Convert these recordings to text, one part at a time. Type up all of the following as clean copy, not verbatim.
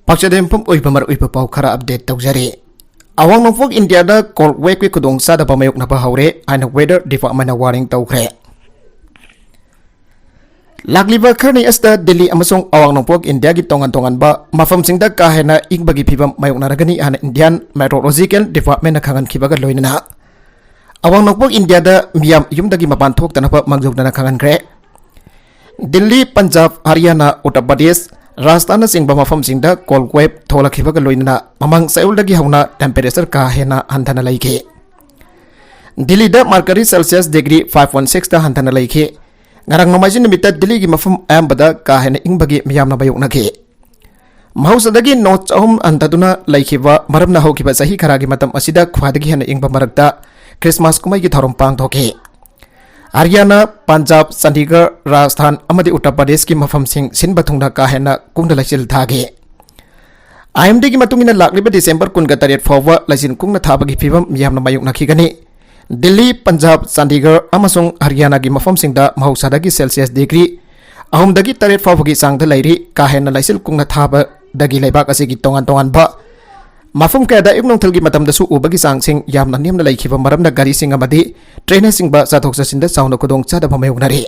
Paksadempum Uipamar Uipapau Kara update Tauxari. Awang Nongfok India da cold wake kudong sa da pamayok na bahaure ay na weather department na warning taukhre. Lagliba karni asta Delhi amasong awang Nongfok India gi tongan ba mafam singda kahe na igbagi pibam mayok na ragani ana Indian Meteorological Department na kangan kibaga loy na. Awang Nongfok India da miyam yumdagi mapanthok tanapa mangjog na kangan kre. Delhi, Punjab, Haryana, Uttar Pradesh, Rajasthan singba mafam singda cold wave tholakhibaga loinana mamang saulagi hauna temperature ka hena hantana laike. Delhi da mercury Celsius degree 5.6 da hantana laike. Ngarang nomajin nimita Delhi gi mafam ambada ka hena ingbagi miyamna bayok nake. Mahausadagi notes ahum antaduna laikhiba maramna hokiba sahi kharagi matam asida khwadagi hena ingba marakta Christmas kumai gi thorom pang thoke. Haryana, Punjab, Chandigarh, Rajasthan, amadi Uttar Pradesh ki mafam sing sinba thungna ka hena kungda lachil thage. IMD ki matungina lakliba December kun gataret fawa lachin kungna thabagi phibam miyamna mayuk nakhigani. Delhi, Punjab, Chandigarh amasung Haryana ki mafam singda mahausadagi Celsius degree ahumdagi taret fawagi sangda lairi ka hena lachil kungna thaba dagi laibak asigi tongan ba Mafum kaya da ibnong thalgi matam da su ubagi sang sing yamna niam na laikhiba maram na gari sing amadi train sing ba sathok sa sinda sauna kudong chada pamayog nari.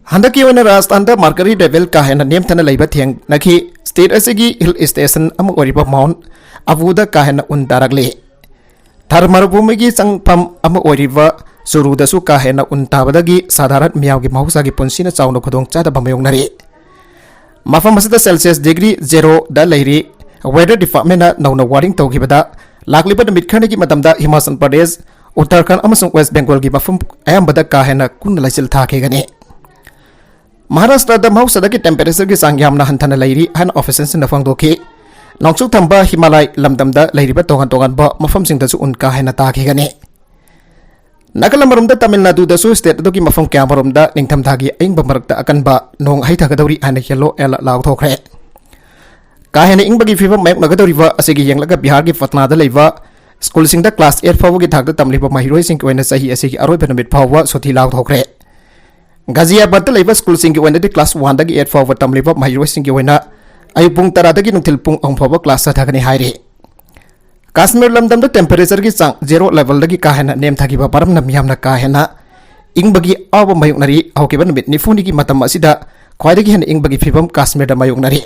Handaki wana Rajasthan da mercury level ka hena niam thana laiba thiang nakhi state asigi hill station amang oriba Mount Abu da ka hena undaragli. Thar marubhumi gi sangpam amang oriba suru da su ka hena untabadagi sadarat miyaw gi mahusa gi punsina sauna kudong chada pamayog nari. Mafam masida Celsius degree 0 da lairi Weather Department na nauna warning tawgibada lakliba na mitkhani ki matamda Himachal Pradesh, Uttarakhand amasung West Bengal gi mafum ayambada ka hena kun laisil thake gani. Maharashtra da mahausa ki temperature gi sangyam na hantana lairi han offices na fangdoki. Nongsuk thamba Himalay lamdamda lairiba tongan ba mafam sing da su un ka hena take gani. Nagalam da Tamil Nadu da su state do ki mafum kya da ningtham thagi aingba marakta akan ba nong hai thagadauri ana yellow el law thokre. Kahena ingbagi fibam mayok nagadoriba asigi yenglaga Bihar ki Patna da leiba school singda class 8 fawo gi thakda tamliba mahiroi sing koina sahi asigi aroi benamit phawa sothi law thokre. Ghaziabad da leiba school sing ki wena di class 1 da gi 8 fawo tamliba mahiroi sing ki wena ayupung tara da gi nungthil pung ong phawa class sa thagani haire. Kashmir lamdam da temperature gi sang 0 level da gi kahena nem thagiba param na miyam na kahena ingbagi awa mayok nari hokiba namit nifuni gi matam asida khwaidagi hen ingbagi fibam Kashmir da mayok nari.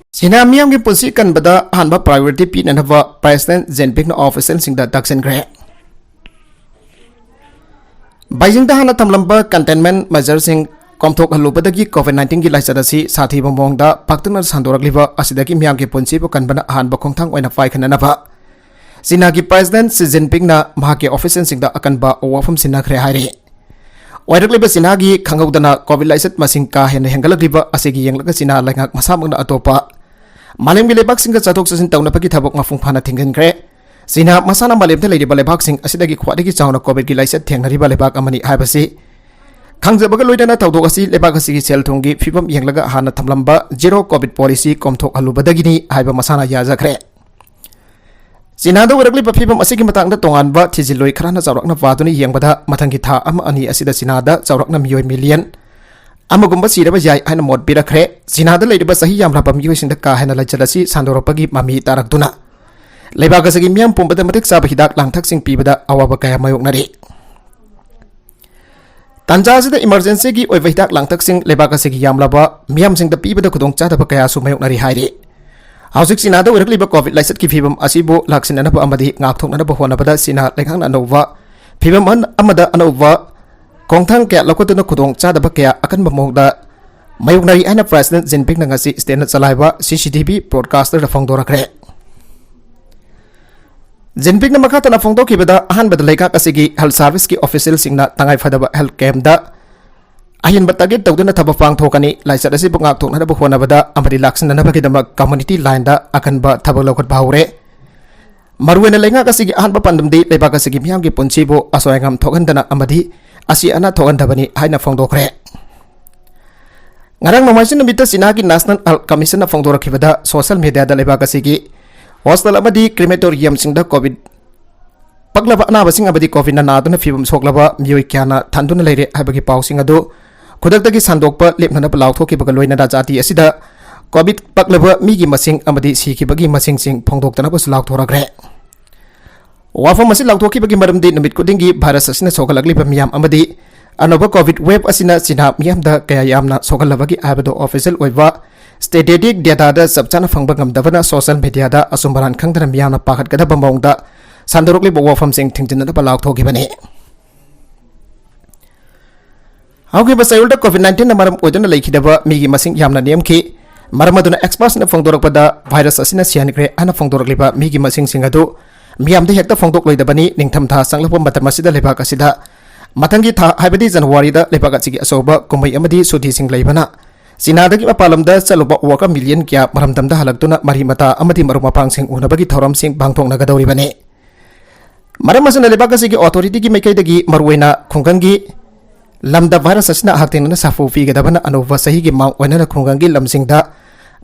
Sina miyam ki punsi kan bada hanba priority pi nanava President Jinping na official singda daksen gre. Beijing da hana tamlamba containment measure sing komthok halubadagi COVID-19 gi laisadasi sathi bomong da paktuna sandoragliba asidagi miyam ki punsi bo kan bana hanba khongthang oina fai khananaba. Sina ki President Xi Jinping na mahaki official singda akan ba wafam sina khre haire. Wairagliba sina gi khangudana COVID laisat masing ka hen hengalagliba asigi yenglaga sina langak masamang na atopa Malim gi lebak sing ka chathok sasin tawna pagi thabok mafung phana thinggan kre sina masana malim the leiba lebak sing asidagi khwadagi chawna covid gi laisat thengnari ba lebak amani haibasi khangjabaga loidana tawdok asi lebak asi gi sel thungi fibam yenglaga hana thamlamba zero covid policy komthok alubadagi ni haiba masana yaja kre sina da warakli ba fibam asigi matang da tongan ba thijiloi khrana chawrakna waduni yengbada mathangi tha ama ani asida sina da chawrakna miyoi million amagumba siraba jai ana mod birakre sinada leiba sahi yamra pam yusinda ka hena lachalasi sandoropagi mami tarakduna leibaga sagi miam pumbada matik sab hidak langthak sing pibada awaba kaya mayok nari tanja sida emergency gi oiba hidak langthak sing leibaga sagi yamla ba miam sing da pibada kudong cha da kaya su mayok nari hairi hausik sinada warakliba covid laisat ki phibam asibo laksinana ba amadi ngakthok na ba hona bada sina lenghang anova phibam an amada anova Kongthang kaya lakotuna kudong chada ba kaya akan bamogda mayok nari ana President Jinping na ngasi stand chalaiba CCTV broadcaster da phongdora kre Jinping na makata na phongdo kibada ahan bada laika kasigi health service ki official singna tangai fadaba health camp da ahin batagit tawduna thaba phang thokani laisat asi bungak thokna da bukhona bada amadi laksana na bagi dama community line da akan ba thaba lokot bahure Marwena lenga kasigi ahan ba pandam di leba kasigi miyam ki punchibo asoyangam thokandana amadi asi ana thokandabani haina phongdokre ngarang mamasin namita sinagi National Commission na phongdorakibada social media da leba kasigi hostel amadi crematorium singda covid paglaba anaba sing abadi covid na naduna fibam soklaba miyoi kyana thanduna leire habagi pausing adu khudaktagi sandokpa lepnana law thoki baga loina da jati asida Covid पकलब मीगी मसिंग अमदी सीखिबगी मसिंग फोंदोक्तनबस लाउथोरग्रे वाफम असी लाउथोखिबगी मरमदी नुमित खुदिंगी भाइरस असिना सोगलगलिबा मियाम अमदी अनोबा कोविड वेब असिना चिन्हा मियामदा कया यामना सोगलबगी आबदो ऑफिशियल ओइबा स्टेटिस्टिक डेटा दा सबचाना फंगबा ngमदबना सोशल मीडिया दा असुमबरान खंगदना मियामना पाखतगदबा मौंगदा संदरोकलिबा वाफम सिंग थिंगजिनदबा लाउथोखिबने हाउगिबा सायुलदा कोविड-19 ना मरम ओइदना लेखिदबा मीगी मसिंग यामना नेमखि मरम अदुना एक्सपर्ट्स ना फोंदोरकपदा भाइरस असिना सियानग्रे आना फोंदोरकलिबा मीगी मसिंग सिंग अदु मियामदा हेक्ता फोंदोकलोइदबनी निंगथम था संगलपो मतम असिदा लेबाक असिदा मतंगी था हाइबदी जनवरी दा लेबाक असिगी असोबा कुमई अमदी सुधी सिंग लेबना चीनादगी मपालमदा चलुबा वर्कर मिलियन क्या मरमदमदा हलक्तुना मरी मता अमदी मरु मपांग सिंग उनबगी थौरम सिंग भांगथोंगनगदौरिबने मरम असिना लेबाक असिगी ऑथोरिटी की मैकैदगी मरुवेना खुंगंगी लमदा भाइरस असिना हक्तेंगना साफु फीगदबना अनोवा सही की मांग ओइनना खुंगंगी लमसिंगदा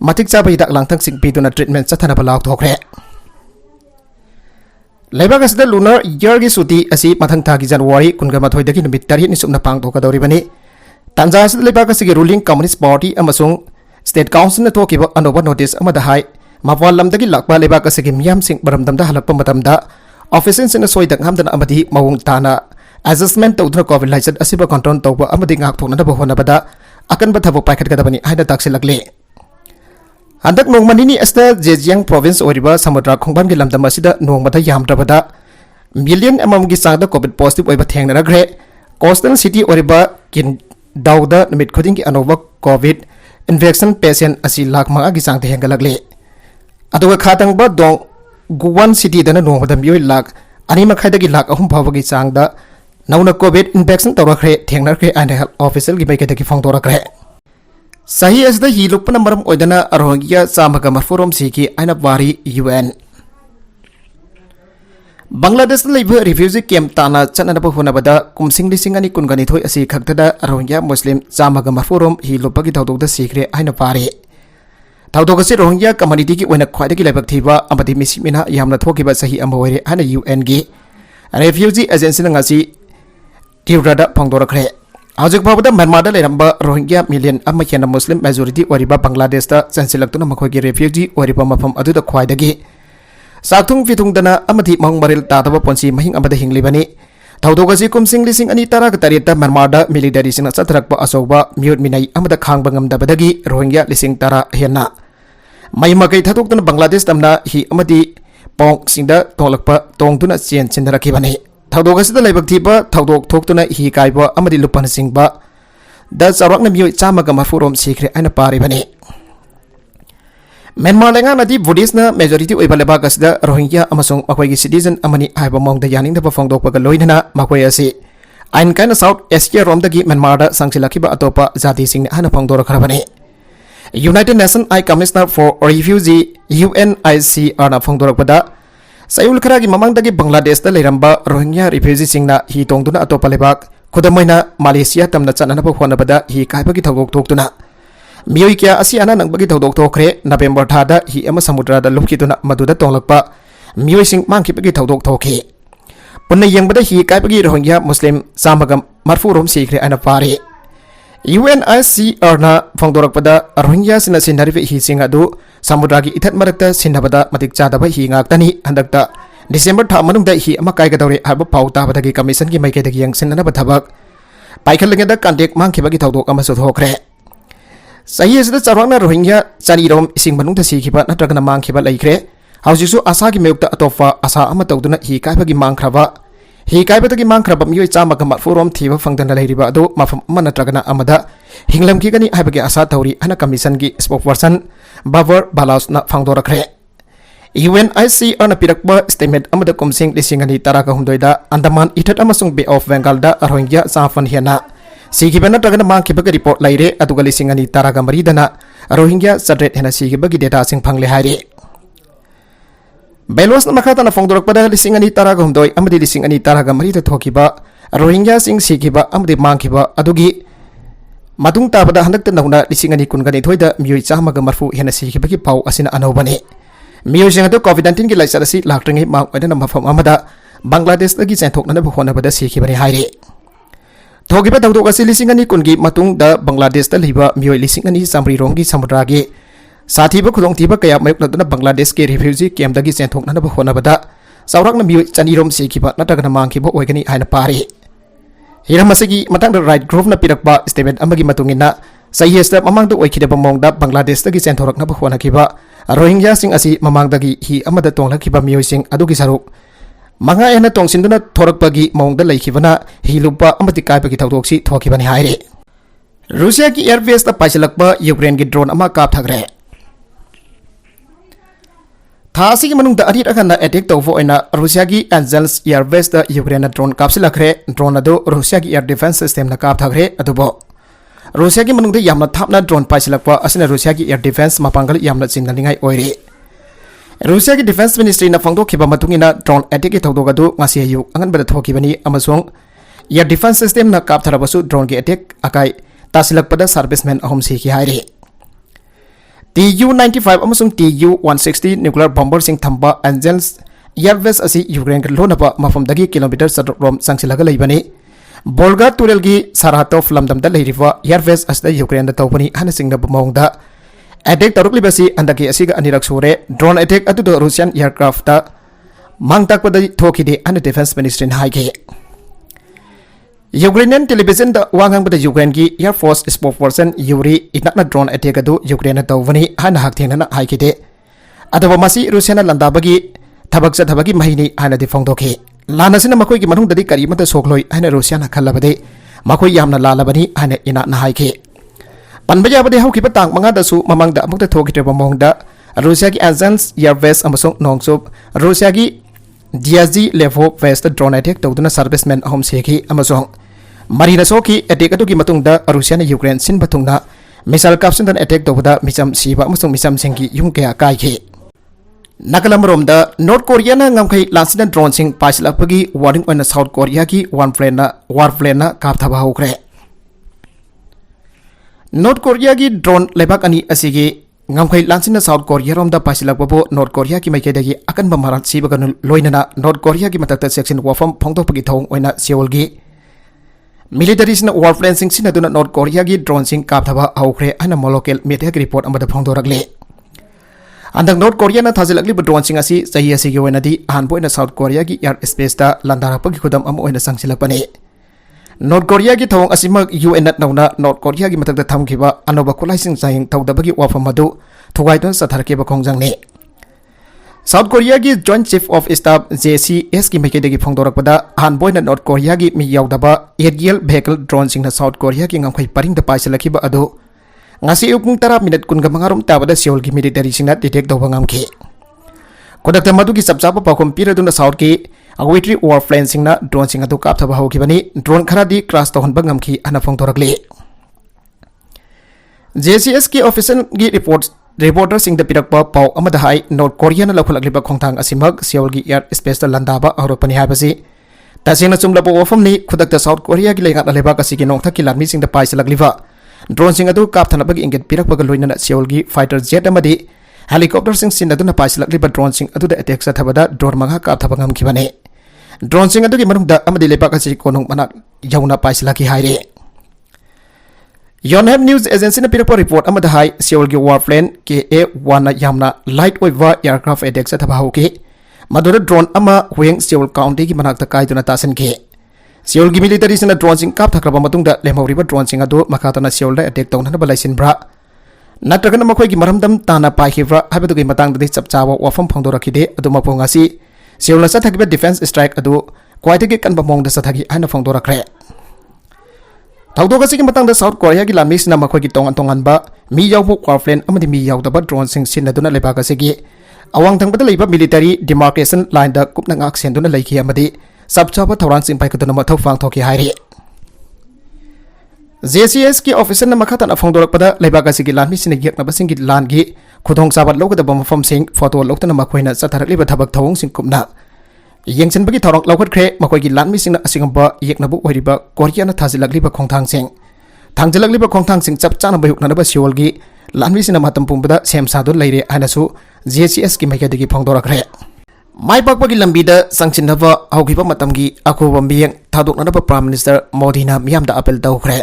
मतिक चाबा हिदाक लांथंग सिंग पीदुना ट्रीटमेंट चथनबा लाउथोखरे लेबाक असिदा लूनर ईयर की सुटी असी मथंग थागी जनवरी कुनगा मथोइदगी नुमित 8 नि सुमना पांगथोकदौरिबनी तंजा असिदा लेबाक असिगी रूलिंग कम्युनिस्ट पार्टी अमसुंग स्टेट काउंसिल न थोकिबा अनोबा नोटिस अमदा हाई मपाल लमदगी लाकबा लेबाक असिगी मियाम सिंग मरमदमदा हलकपा मतमदा ऑफिसर्स सिना सोइदक हमदना अमदी मवुंग ताना एडजस्टमेंट तौदुना कोविड लाइसेंस असिबा कंट्रोल तौबा अमदी ngakthoknadaba honabada अकनबा थबो पाइखतगदबनी हाइना ताक्सिलकले हंदक नोंगमनिनी अस्ता जेजियांग प्रोविंस ओरिबा समुद्र खोंगबाम की लमदम असिदा नोंगमदा यामद्रबदा मिलियन अममगी चांगदा कोविड पॉजिटिव ओइबा थेंगनरग्रे कोस्टल सिटी ओरिबा किन दाउदा निमित खुदिंग की अनोबा कोविड इन्फेक्शन पेशेंट असि लाख मंगा की चांग हेंगलगले अदुगा खातंगबा दोंग गुवान सिटी दना नोंगमदा मियोय लाख अनि मखाइदगी लाख अहुम फावगी चांगदा नौना कोविड इन्फेक्शन तौरख्रे थेंगनरख्रे आइन हेल्थ ऑफिशियल की मैकेदगी फोंदोरख्रे सही असदा ही लुपना मरम ओइदना रोहिंग्या चामगा मरफुरोम सिकी आइना वारी यूएन बांग्लादेश लेब रिफ्यूजी कैंप ताना चननबा होनबदा कुमसिंग लिसिंग अनि कुनगनिथोय असि खक्तदा रोहिंग्या मुस्लिम चामगा मरफुरोम ही लुपगी थौदोकदा सिख्रे आइना पारे थौदोकसि रोहिंग्या कम्युनिटी की ओइना ख्वाइदगी लेबक थीबा अमदि मिसिमिना यामना थोकिबा सही अमा ओइरे आइना यूएन की रिफ्यूजी एजेंसी नंगासी तीव्रदा फोंदोरख्रे हौजिक फावदा म्यांमार लेरंबा रोहिंग्या मिलियन अमा हेना मुस्लिम मेजोरिटी ओरिबा बांग्लादेश ता चंसिलक्तुना मखोगी रिफ्यूजी ओरिबा मफम अदुदा ख्वाइदगी साथुंग फिथुंगदना अमथि मंग मरिल तादबा पोंसी महिंग अमदा हिंगलिबनी थौदोगसि कुमसिंग लिसिंग अनि तरा का तरेता म्यांमार दा मिलिटरी सिंग चथरकपा असौबा म्यूट मिनाई अमदा खांगबा ngमदबदगी रोहिंग्या लिसिंग तरा हेना मईमकै थदोक्तुना बांग्लादेश तमना ही अमदि पोंग सिंगदा तोलकपा तोंगदुना चेन चिनरखिबनी थौदोगसिदा लेबक थीबा थौदोक थोक्तुना ही काइबा अमदि लुपन सिंगबा दा चरवकना मियोय चामगा मरफुरोम सिख्रे आइना पारिबनी म्यांमार लेंगानदी बुद्धिस्टना मेजोरिटी ओइबा लेबाकसिदा रोहिंग्या अमसुंग मखोयगी सिटीजन अमनी हाइबा मौंगदा यानिंगदबा फोंदोकपगा लोइनना मखोय असि आइन काइना साउथ एशिया रोमदगी म्यांमारदा संगसिलखिबा अतोपा जाति सिंगने हाना फोंदोरखरबनी United Nation High Commissioner for Refugee UNHCR ना फोंदोरकपदा सायुल खरागी ममंगदगी बांग्लादेश दा लेरंबा रोहिंग्या रिफ्यूजी सिंगना ही तोंगदुना अतोपा लेबाक खुदमैना मलेशिया तमना चननबा होनबदा ही काइबगी थौदोक थोक्तुना मियोय क्या असी अना नंगबगी थौदोक थोखरे नवेम्बर थादा ही अमा समुद्रदा लुपखितुना मदुदा तोंगलकपा मियोय सिंग मांगखिबगी थौदोक थोखे पुन्ना यंगबदा ही काइबगी रोहिंग्या मुस्लिम चामगा मरफुरोम सिख्रे आइना पारे UNHCR ना फोंदोरकपदा रोहिंग्या सिना सिनरिबे ही सिंग अदु समुद्रगी इथत मरकता सिनबदा मतिक चादबा ही ngakतनी हंदकता डिसेंबर था मनुंगदा ही अमा काइगदौरे हाबा पाउ ताबदगी कमिशन की मैकेदगी यंगसिननबा थबक पाइखलगेदा कांटेक मांगखिबगी थौदोक अमा सुथोखरे सही असदा चरवकना रोहिंग्या चानीरोम इसिंग मनुंगदा सिखिबा नत्रगना मांगखिबा लैख्रे हौजिसु आशा की मेयुक्ता अतोफा आशा अमा तौदुना ही काइबगी मांगखरबा ही काइबदगी मांगखरबा मियोय चामगा मरफुरोम थीबा फंगदना लैरिबा अदु मफम अमा नत्रगना अमदा हिंगलमखिगनी हाइबगी आशा तौरी हना कमिशन की स्पोकपर्सन बाबर बालासना फोंदोरखरे UNHCR ना पिरकबा स्टेटमेंट अमदा कुमसिंग लिसिंगनी तराका हुमदोइदा अंडमान इथत अमसुंग बे ऑफ बंगाल दा रोहिंग्या चाफन हेना सिखिबा नत्रगना मांगखिबगी रिपोर्ट लैरे अदुगा लिसिंगनी तरागा मरीदना रोहिंग्या सड्रेट हेना सिखिबगी डेटा सिंग फंगले हाइरे बेलोस मखातना फोंदोरकपदा लिसिंगनी तरागा हुमदोइ अमदि लिसिंगनी तरागा मरीदा थोखिबा रोहिंग्या सिंग सिखिबा अमदि मांगखिबा अदुगी मदुंग ताबदा हंदकता नौना लिसिंगनी कुनगनी थोइदा मियोय चामगा मरफु हेना सिखिबगी पाउ असिना अनौबने मियोय सिंग अदु कोविड-19 की लाइसर असि लाक्ट्रिंगे मांग ओइदना मफम अमदा बांग्लादेश दगी चेंथोकनबा होनबदा सिखिबने हाइरे थोगिबा थौदोक असि लिसिंगनी कुनगी मतुंग दा बांग्लादेश दा लिबा मियोय लिसिंगनी चामरी रोंगी समुद्रगी साथीब खुदोंथीब कया मायोक्नदुना बांग्लादेश के रिफ्यूजी कैम्पदगी चेंथोकनब होनबदा चावराकना मियोय चनीरोम सिखिबा नत्रगना मांखिबा ओइगनी हायना पारी हिरम असगी मतंग राइट ग्रुपना पिरकबा स्टेटमेंट अमगी मतुंगिना सहियस्ता ममांग दो ओइखिदबा मोंगदा बांग्लादेश दगी चेंथोरकनब होनखिबा रोहिंग्या सिंग असि ममांगदगी ही अमदा तोंगलखिबा मियोय सिंग अदुगी सरुक मंगा एना तोंगसिनदुना थोरकपगी मोंगदा लैखिबना ही लुपा अमति कायबगी थौदोक्सी थोखिबनि हायरे रूसिया की एयरबेस दा पाइसलकबा यूक्रेन की ड्रोन अमा कापथग्रे थासी की मनुंग दा अरित अखना अटैक तौफो ओइना रूसिया की एंजल्स एयरबेस दा यूक्रेन ड्रोन कापसिलखरे ड्रोन अदो रूसिया की एयर डिफेंस सिस्टम ना कापथग्रे अदुबो रूसिया की मनुंग दा यामना थापना ड्रोन पाइसलकबा असिना रूसिया की एयर डिफेंस मापांगल यामना चिन्ननिंगाई ओइरे रूसिया की डिफेंस मिनिस्ट्री ना फंगदोखिबा मतुंगिना ड्रोन अटैक की थौदोगदु ngasi ayu anganbada thokibani amasung air defence system ना कापथरबसु ड्रोन की अटैक अकाई तासिलकपदा सर्विसमैन अहम सिखि हायरे TU-95 अमसुंग TU-160 न्यूक्लियर बॉम्बर सिंह थंबा एंजल्स एयरबेस असि यूक्रेन के लोनबा मफमदगी किलोमीटर सदरोम संगसिलगा लैबनी बोल्गा तुरेल की सारातोव लमदमदा लैरिबा एयरबेस असदा यूक्रेन दा तौबनी हाना सिंगब मौंगदा अटैक तरुकलिबसी अंदकी असिगा अनिरक सुरे ड्रोन अटैक अदुदो रूसियन एयरक्राफ्ट दा मांगताकपदा थोखिदे अन डिफेंस मिनिस्ट्री हाइके यूक्रेनियन टेलीविजन दा वांगंगबदा यूक्रेन की एयरफोर्स स्पोक्सपर्सन यूरी इनकना ड्रोन अटैक अदु यूक्रेन तौबनी हाना हाकथेंगना हाइकिदे अदबा मसी रूसियन लंदाबगी थबक चथबगी महिनी हाना दि फोंदोखे लानसिना मखोय की मनुंगदि करीमता सोखलोय हाना रूसियन खल्लबदे मखोय यामना लालबनी हाना इना हाइके पनबयाबदे हौकिबा तांग मंगादसु ममंगदा अमुक्ता थोखित्रबा मोंगदा रूसिया की एजेंस एयरबेस अमसुंग नोंगसुब रूसिया की डियाजी लेवो वेस्ट ड्रोन अटैक तौदुना सर्विसमैन अहम सेखि अमसुंग मरीना सोखी अटैक अदुगी मतुंगदा रूसिया ने यूक्रेन सिन बतुंगना मिसाइल काप्सिन अटैक तौबदा मिचम सिबा अमसुंग मिचम सिंगी युम कया काइखे नकलमरोमदा नॉर्थ कोरिया ना ngमखै लांसिना ड्रोन सिंग पाइसलपगी वार्निंग ओइना साउथ कोरिया की वार प्लेन ना कापथबा हौख्रे नॉर्थ कोरिया की ड्रोन लेबाक अनि असिगे ngमखै लांसिना साउथ कोरिया रोमदा पाइसलपबो नॉर्थ कोरिया की मैकेदगी अकनबा मरान सिबगन लोइनना नॉर्थ कोरिया की मतकता सेक्शन वाफम फोंगदोपगी थौंग ओइना सेओलगी मिलिटरीसिना वार प्लेन सिंग सिनदुना नॉर्थ कोरिया की ड्रोन सिंग कापथबा हौख्रे हाना मोलोकेल मीडिया की रिपोर्ट अमदा फोंगदोरगले अंदक नॉर्थ कोरिया ना थाजिलगलिब ड्रोन सिंग असि सही असिगे ओइनादि अहानबोइना साउथ कोरिया की एयर स्पेस दा लंदारपगी खुदम अम ओइना संगसिलपने नॉर्थ कोरिया की थौंग असिमक यूएन नौना नॉर्थ कोरिया की मतकता थमखिबा अनोबा खुलाइसिंग जायिंग थौदबगी वाफम अदु थुगाइदन सथरकेबा खोंगजंगने साउथ कोरिया की Joint Chief of Staff JCS की मैकेदगी फोंदोरकपदा अहानबोइना नॉर्थ कोरिया की मी यावदबा एरियल व्हीकल ड्रोन सिंगना साउथ कोरिया की ngमखै परिंगदा पाइसलखिबा अदु ngasi upung 10 minute kun gamangarum tabada seoul की मिलिटरी सिंगना डिटेक्ट तौबा ngमखे कोदक्ता मदुगी सबचाबा पाखम पिरदुना साउथ की अवेट्री वार प्लेन सिंगना ड्रोन सिंग अदु कापथबा हौखिबनी ड्रोन खरादी क्रैश तौहनबा ngमखि अना फोंदोरकले JCS की ऑफिशियल की रिपोर्टर सिंग द पिरकपा पाउ अमदा हाई नॉर्थ कोरिया ना लखलगलिबा खोंथांग असिमक सेओल की एयर स्पेस दा लंदाबा औरपनि हाबसी तसेना चुमलबो वफमनि खुदक्ता साउथ कोरिया की लेगा लेबा कसी की नोंथकी लामी सिंग द पाइसलगलिबा ड्रोन सिंग अदु कापथनबगी इंगित पिरकपगा लोइनना सेओल की फाइटर जेट अमदी हेलीकॉप्टर सिंग सिनदुना पाइसलगलिबा ड्रोन सिंग अदु द अटैक सथबदा ड्रोन मंगा कापथबा ngमखिबने ड्रोन सिंग अदुगी मनुंगदा अमदी लेबा कसी कोनोंग मना यौना पाइसलकी हाइरे योनहेब न्यूज एजेंसी ने पिरपो रिपोर्ट अमदा हाई सेओल की वार प्लेन KA-1 यामना लाइट ओइवा एयरक्राफ्ट अटैक सथबा हौके मदुर ड्रोन अमा हुएंग सेओल काउंटी की मनाक्ता काइदुना तासनके सेओल की मिलिटरी सिना ड्रोन सिंग कापथखरबा मतुंगदा लेमौरिबा ड्रोन सिंग अदु मखातना सेओल दा अटैक तौनबा लाइसिनब्रा नत्रगना मखोयगी मरमदम ताना पाइखिब्रा हाबदुगी मतंगदि चपचावा वाफम फोंदोरखिदे अदु मपोंगासी सेओल सथगिबा डिफेंस स्ट्राइक अदु क्वाइटगी कनबा मोंगदा सथगी हाना फोंदोरखरे थौदोगसी की मतंगदा साउथ कोरिया की लामिसना मखोयगी तोंगन मी यावबो वार प्लेन अमदि मी यावदबा ड्रोन सिंग सिनदुना लेबागसीगी अवांग थंगबदा लेबा मिलिटरी डिमार्केशन लाइन दा कुपना ngak सेंदुना लैखि अमदि सबचाबा थौरांग सिंग पाइकदुना मथौ फांगथोखि हाइरे JCS की ऑफिसर ना मखातना फोंदोरकपदा लेबागसीगी लामिसना यeknabasinggi लानगी खुदोंग साबत लोगदबा मफम सिंग फोटो लोगतना मखोयना चथरकलिबा थबक थौंग सिंग कुपना येंगसनबगी थौरंग लौखटख्रे मखोयगी लानमिसिंगना असिगंबा येकनबु ओइरिबा कोरियाना थाजिलगलिबा खोंथांगसिंग थांजिलगलिबा खोंथांगसिंग चपचाना बयुकनबा सेओलगी लानमिसिंगना मतम पुंबदा सेमसादो लैरे हानसु JCS की मैकेदगी फोंदोरखरे माइपाकपगी लंबीदा संचिनबा हौगिबा मतमगी अकोबा मियंग थादोकनबा प्राइम मिनिस्टर मोदीना मियामदा अपील तौखरे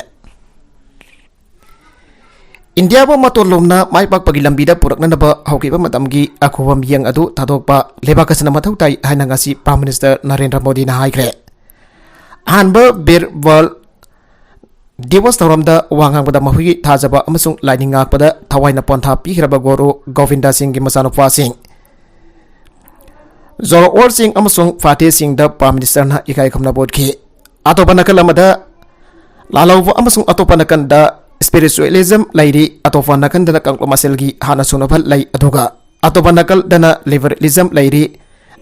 इंडिया बो मतोलुमना माइ पाकपगी लंबीदा पुरकननबा हौकिबा मतमगी अखुबम यंग अदु थादोकपा लेबाकसना मथौ ताई हाइना ngasi prime minister Narendra Modi ना हाइख्रे अहानबा बीर वर्ल्ड दिवस थौरमदा वांगांगबदा महुगी थाजबा अमसुंग लाइनिंगाकपदा थवाइना पोंथा पीखरबा गोरु गोविंदा सिंह की मसानुपा सिंह जोरो और सिंह अमसुंग फाते सिंह द प्राइम मिनिस्टर ना इकाई खमना बोदखि अतोपा नकल अमदा लालौवा अमसुंग अतोपा नकंदा स्पिरिचुअलिज्म लाइरी अतोपा नकल दना कंक्लो मसेलगी हाना सुनफल लाई अदुगा अतोपा नकल दना लिबरलिज्म लाइरी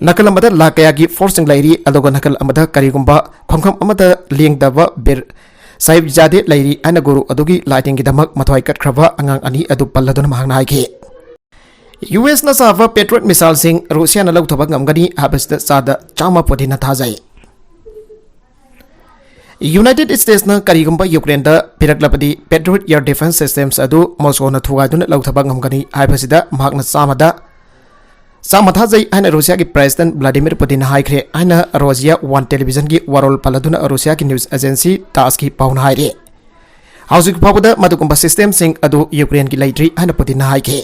नकल अमदा लाकयागी फोर्सिंग लाइरी अदुगा नकल अमदा करिगुंबा खमखम अमदा लिंगदबा बिर साहिब जादे लाइरी आना गुरु अदुगी लाइटिंग की दमक मथवाई कटख्रबा अंगांग अनि अदु पल्लदुन महंगना हाइके यूएस ना साफा पेट्रोट मिसाइल सिंह रूसिया ना लौथबा ngमगनी हाबस्ता सादा चामा पोदिना थाजाई यूनाइटेड स्टेट्स ना करिगुंबा यूक्रेन दा पिरकलपदी पेट्रोट एयर डिफेंस सिस्टम्स अदु मॉस्को ना थुगादुन लौथबा ngमगनी हाबसिदा महकना सामा थाजाई आना रूसिया की प्रेसिडेंट व्लादिमीर पुतिन हाइख्रे आना रोजिया वन टेलीविजन की वरोल पल्लदुन रूसिया की न्यूज एजेंसी तास की पाउना हाइरे हाउसिक फाबदा मदुकुंबा सिस्टम सिंह अदु यूक्रेन की लाइट्री आना पुतिन हाइखे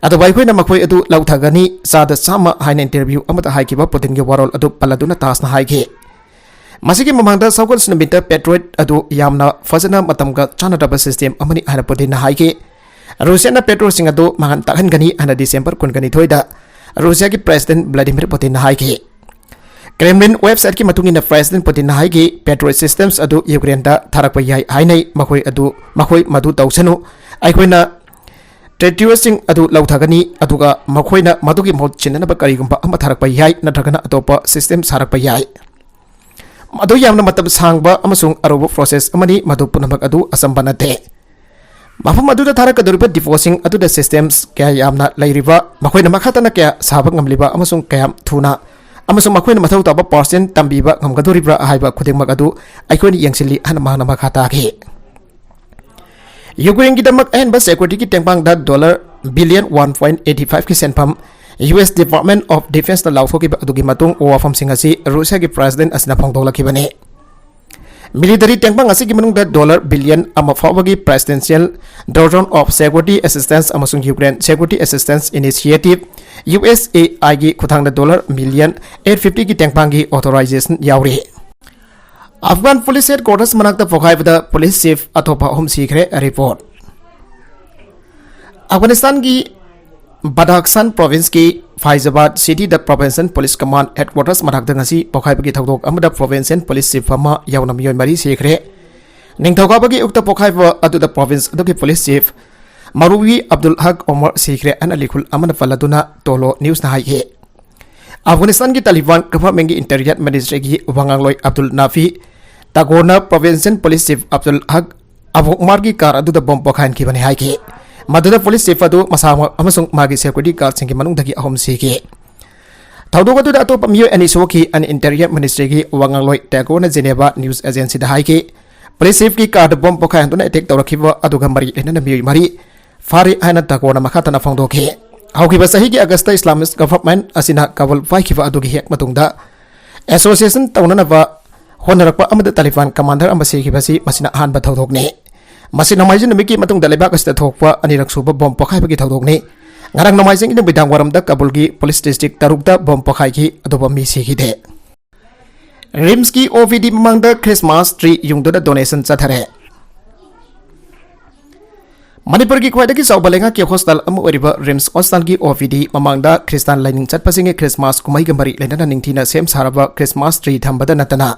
अदु बाइखोइना मखोइ अदु लौथगनी सादा सामा हाइना इंटरव्यू अमता हाइकिबा पुतिन की वरोल अदु पल्लदुन तासना हाइखे मसिगी ममांगदा सौगल स्नबिता पेट्रोट अदु यामना फजना मतमगा चानदबा सिस्टम अमनी हाइना पुतिन हाइखे रूसिया ना पेट्रोल सिंह अदु महन तखनगनी आना डिसेंबर 29 रूसिया की प्रेसिडेंट व्लादिमीर पुतिन हाइखे क्रेमलिन वेबसाइट की मतुंगिना प्रेसिडेंट पुतिन हाइगे पेट्रोल सिस्टम्स अदु यूक्रेन दा थारकपा याई हाइनै मखोइ मदु तौसनु आइखोइना ट्रेट्यूसिंग अदु लौथगनी अदुगा मखोइना मदुगी मोत चिन्ननबा करिगुंबा अमा थारकपा याई नत्रगना अतोपा सिस्टम सारकपा याई मदु यामना मतब सांगबा अमसुंग अरोबो प्रोसेस अमनी मदु पुनमक अदु असंबा नते मफम अदुदा थारकदोरिबा डिफोसिंग अदुदा सिस्टम्स क्या यामना लैरिबा मखोइना मखातना क्या साबा ngमलिबा अमसुंग कयाम थुना अमसुंग मखोइना मथौ ताबा पर्सेंट तंबीबा ngमगदोरिबा हाइबा खुदिंगमक अदु आइखोइना यंगसिली हन महना मखातागे यूक्रेन की दमक एनबा सिक्योरिटी की टेंगपांगदा डॉलर बिलियन 1.85 की सेंफम यूएस डिपार्टमेंट ऑफ डिफेंस दा लाउथोकिबा अदुगी मतुंग ओवाफम सिंह असि रूसिया की प्रेसिडेंट असना फोंदोलखिबने मिलिटरी टेंगपांग असि की मनुंगदा डॉलर बिलियन अमा फावगी presidential drawdown of security assistance अमसुंग Ukraine security assistance initiative USAI की खुथांगदा डॉलर मिलियन 850 की टेंगपांग की ऑथराइजेशन यावरी अफगान पुलिस हेडक्वार्टर्स मनाक्ता पोखाइबदा पुलिस चीफ अतोपा होम सीखरे रिपोर्ट अफगानिस्तान की बदाखसान प्रोविंस की Faizabad city the provincial police command headquarters मनाक्ता ngasi पोखाइबगी थौदोक अमदा प्रोविंशियल पुलिस चीफ अमा यावना मियोय मरी सीखरे निंगथौगाबगी उक्ता पोखाइबा अदुदा प्रोविंस अदुगी पुलिस चीफ मरुवी अब्दुल हक उमर सीखरे अना लिखुल अमना फलदुना तोलो न्यूज ना हाइके अफगानिस्तान की तालिबान गवर्नमेंट की इंटेलिजेंस मिनिस्ट्री की वांगांगलोय अब्दुल नाफी तागोरना provincial police chief Abdul Haq Abu Umar की कार अदुदा बम पोखाइन की बने हाइके मदुदा पुलिस चीफ अदु मसामा अमसुंग मागी सिक्योरिटी गार्ड सिंह की मनुंगदगी अहम सीके थौदोक अदुदा अतोपा मियोय अनि सोकी अन इंटेलिजेंस मिनिस्ट्री की वांगांगलोय तागोरना जेनेवा न्यूज एजेंसी दा हाइके पुलिस चीफ की कार बम पोखाइन दुना अटैक तौरखिबा अदुगा मरी लेना मियोय मरी फारी आइना तागोरना मखातना फोंदोके हौकिबा सही की अगस्त इस्लामिक गवर्नमेंट असिना कबल फाइखिबा अदुगी हेक मतुंगदा एसोसिएशन तौननबा होनरकपा अमद तालिबान कमांडर अमा सीखिबसी मसिना हानबा थौदोकने मसि नमाइजिन नमिकी मतुंगदा लेबाक अस्ता थोकपा अनिरक सुबा बम पोखाइबगी थौदोकने ngarang नमाइजिन इन बिदांग वारमदा काबुल की पुलिस डिस्ट्रिक्ट तरुकदा बम पोखाइगी अदोबा मी सीखिदे रिम्स की ओवीडी ममांगदा क्रिसमस ट्री युंगदुदा डोनेशन चथरे मणिपुर की ख्वाइदगी चौबलेंगा के हॉस्टल रिम्स हॉस्टल की ओवीडी ममांगदा क्रिस्तान लाइनिंग चटपसिंगे क्रिसमस कुमाई मरी लेना निंगथीना सेम सारबा क्रिसमस ट्री थंबदा नतना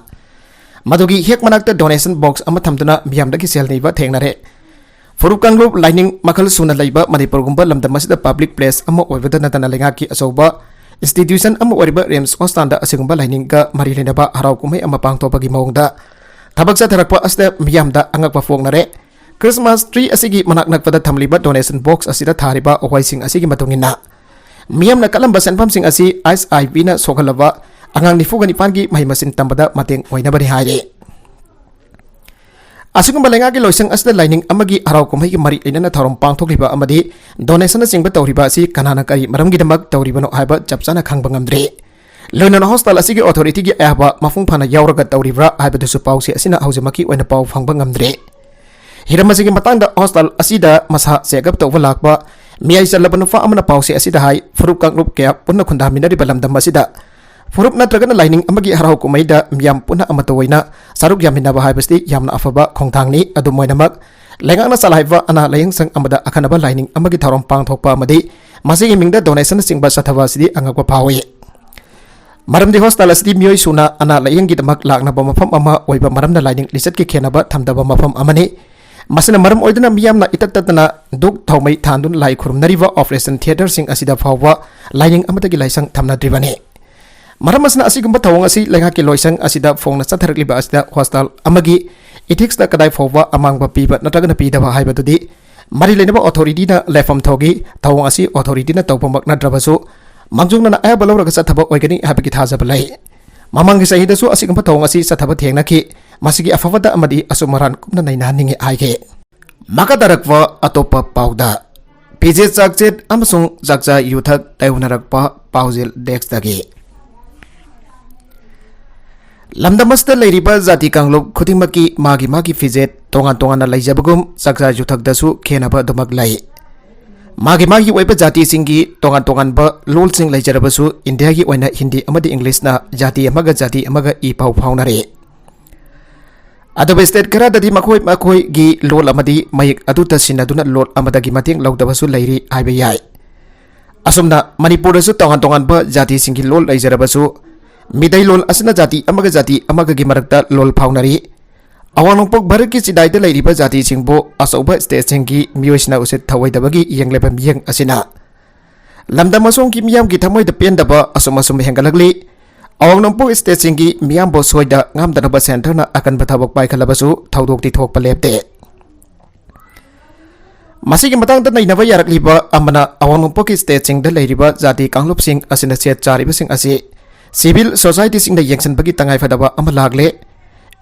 मदुगी हेक मनाक्ता डोनेशन बॉक्स अमा थमदुना मियामदगी सेल नीबा थेंगनरे फुरुप कांगलुप लाइनिंग मखल सुना लैबा मणिपुर गुंबा लमदम मसिदा पब्लिक प्लेस अमा ओइबदा नतना लेंगा की अचौबा इंस्टीट्यूशन अमा ओइबा रिम्स हॉस्टल दा असिगुंबा लाइनिंग का मरी लेनबा हराव कुमाई अमा पांगतोपगी मौंगदा थबक चथरकपा असदा मियामदा अंगकपा फोंगनरे क्रिसमस ट्री असिगी मनाक नकपदा थमलिबा डोनेशन बॉक्स असिदा थारिबा ओवाइसिंग असिगी मतुंगिना मियामना कलंबा सेनफमसिंग असि SIB ना सोखलबा अंगांग निफुगनिपान की महिमसिन तंबदा मतेंग ओइनबनि हाइरे असिगुंबा लेंगा की लोइसंग असदा लाइनिंग अमगी हराव कुमई की मरी लेना थौरम पांगथोकलिबा अमदी डोनेशन सिंगबा तौरिबा असि कनाना करी मरमगिदमक तौरिबनो हाइबा चपचाना खांगबा ngamdre लोइना हॉस्टल असिगी अथॉरिटी की आबा मफुंग फाना यावरगा तौरिब्रा हाइबदुसु पाउसी असिना हौजमकी ओइना पाउ फंगबा ngamdre हिरम असिगी मतंगदा हॉस्टल असिदा मसा चेकअप तौब लाकबा मियाई चल्लब नुफा अमना पाउसे असिदा हाई फुरुप कांगरुप के पुन्ना खुंदा मिनरी बलमदम असिदा फुरुप नत्रगना लाइनिंग अमगी हराउ कुमैदा मियाम पुन्ना अमतोइना सरुक यामिनबा हाइबस्ति यामना अफबा खोंथांगनी अदु मोइनमक लेंगाना सलाइबा अना लाइंग संग अमदा अखनबा लाइनिंग अमगी थौरम पांगथोकपा अमदी मसिगी मिंगदा डोनेशन सिंगबा सथबा सिदी अंगकपा फावे मरमदी हॉस्टल असदी मियोई सुना अना लाइंगी दमक लाकनबा मफम अमा ओइबा मरमना लाइनिंग लिसट की खेनबा थमदबा मफम अमनी मसना मरम ओइदना मियामना इतततना दुक थौमै थांदुन लाई खुरुमनरिबा ऑपरेशन थिएटर सिंग असिदा फावबा लाइनिंग अमदगी लाइसंग थमनद्रिबने मरम असना असिगुंबा थौंग असि लेंगा के लोइसंग असिदा फोंगना चथरकलिबा असिदा हॉस्टल अमगी इथिक्स दा कदाई फावबा अमांगबा पीबा नत्रगना पीदबा हाइबदुदी मरि लेनबा अथॉरिटी ना लेफम थौगी थौंग असि अथॉरिटी ना तौबमक नद्रबसु मंगजुंगना आयबा लौरगा चथबा ओइगनी हाबगी थाजबा लै ममंगी सहिदसु असिगुंबा थौंग असि चथबा थेंगनाखि मसिगी अफवदा अमदी असुमरान कुमना नैनानिंगे आइगे मकादरकवा अतोपा पाउदा पीजे चाकचेट अमसुंग चाकचा युथक तैउनरकपा पाउजेल डेक्सदगी लमदमस्ता लेरिबा जाति कांगलोब खुदिमकी मागी मागी फिजेट तोंगान तोंगाना लैजबगुम चाकचा युथकदसु खेनबा दमक लै मागी मागी ओइबा जाति सिंगी तोंगान तोंगानबा लोल सिंग लैजरबसु इंडिया की ओइना हिंदी अमदी इंग्लिश ना जाति अमगा ई पाउ फाउनरे अदब स्टेट खराददी मखोई गी लोल अमदी मयिक अदुता सिनदुना लोल अमदगी मतेंग लौदबसु लैरी हाइबा याय असुमना मणिपुरदसु तोंगान तोंगानबा जाति सिंगी लोल लैजरबसु मिदै लोल असना जाति अमगगी मरक्ता लोल फाउनरी अवांगनोंपोक भारत की चिदाइदा लैरिबा जाति सिंगबो असौबा स्टेट सिंगी मियोइसना उसे थवैदबगी यंगलेबा मियंग असिना लमदमसों की मियाम की थमोइदा पेंदबा असुम हेंगलगली अवांगनोंपोक स्टेट सिंगी मियामबो सोइदा ngamdana सेंटर ना अकन बथाबक पाइखलबसु थौदोक्ति थोकपा लेपते मसिगी मतंगदा नैनबा यारकलिबा अमना अवांगनोंपोक स्टेट सिंगदा लैरिबा जाति कांगलोप सिंग असिना सेट चारिबा सिंग असि सिविल सोसाइटी सिंगदा यंगसनबगी तंगाइफदबा अमा लागले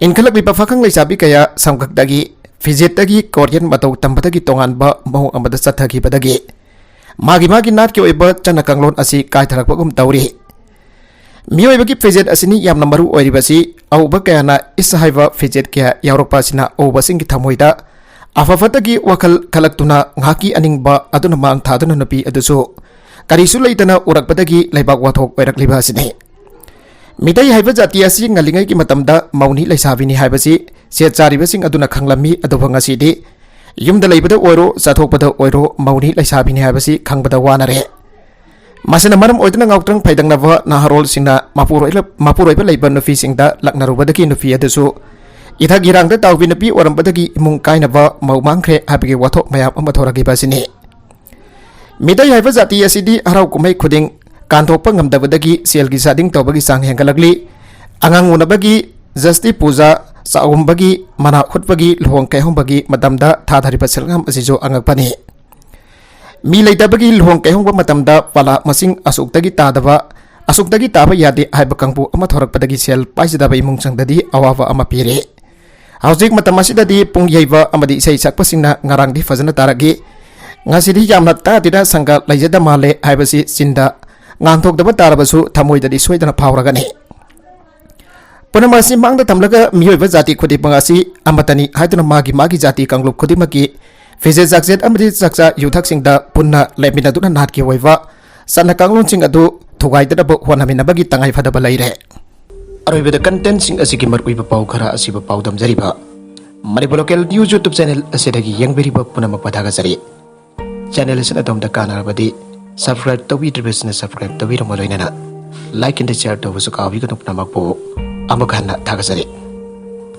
इनखलकलिबा फखंग लैसाबी कया समगकदगी फिजेटगी कोरियन मतौ तंबदगी तोंगानबा महु अमदा चथखिबदगी मागी नाट के ओइबा चना कांगलोन असि काइथरकपगुम तौरी मियोइबगी फिजेट असनि यामना मरु ओइरिबसि औबा कयाना इस हाइबा फिजेट कया यावरकपासिना औबसिंगी थमोइदा अफफतगी वखल खलक्तुना ngaki अनिंगबा अदुना मांग थादुना नपी अदुसु करिसु लैतना उरकपदगी लैबाक वाथोक ओइरकलिबा सिने मिदै हाइबा जाति असि ngaliंgai की मतमदा मौनी लैसाबिनी हाइबसि से चारिबसिंग अदुना खंगलमी अदुबा ngasidi युमदा लैबदा ओइरो चाथोकपदा ओइरो मौनी लैसाबिनी हाइबसि खंगबदा वानरे मसना मरम ओइदना ngautrang phaidangnawa naharol singna mapuroiba leiba nufi singda laknarubadagi nufi adusu ithak girangda tawbi nupi orambadagi imung kainaba maumangkhre habigi wathok mayam amathoragi basini midai haiba jati asidi harau kumai khuding kanthokpa ngamdabadagi selgi sading tawbagi sang hengalagli angang unabagi jasti puja saumbagi mana khutbagi lohong kaihongbagi matamda thadhariba selngam asijo angakpani मी लेटबगी लुहोंग कैहोंग मतमदा पाला मसिंग असुक्तगी ताबा यादे HYBE Kampu अमा थोरकपदगी cell पाइजदबा इमुंग संगददी अवाबा अमा पीरे हौजिक मतम असिददी पुंग यैबा अमदी इसै सकपसिंगना ngarangdi फजना तारगी ngasidi yamna तादिदा संगा लैजदा माले हाइबसि सिंदा nganthokdaba तारबसु थमोइददी सोइदना फावरगने पुनमसि मांगदा थमलगा मियोइबा जाति खुदिपंगासि अमतनी हाइदुना मागी जाति कंगलुप खुदिमकी फिजे जाकजेट अमदी चाकचा युथकसिंगदा पुन्ना लेमिनादुना नाटकी ओइबा सन्ना कांगलोनसिंग अदु थुगाइदबा होनामिनबगी तंगाइ फदबा लैरे अरोइबदा कंटेंट सिंग असिगी मरकुइबा पाउ खरा असिबा पाउदम जरिबा Manipur local news YouTube channel असिदगी यंगबेरिबा पुनम पथागा जरि चैनल असिना तमदा कानारबदी सब्सक्राइब तौबिद्रबसिना सब्सक्राइब तौबिरम लोइनना लाइक एंड शेयर तौबसु काविगनु पुनमकपो अमखाना थागा जरि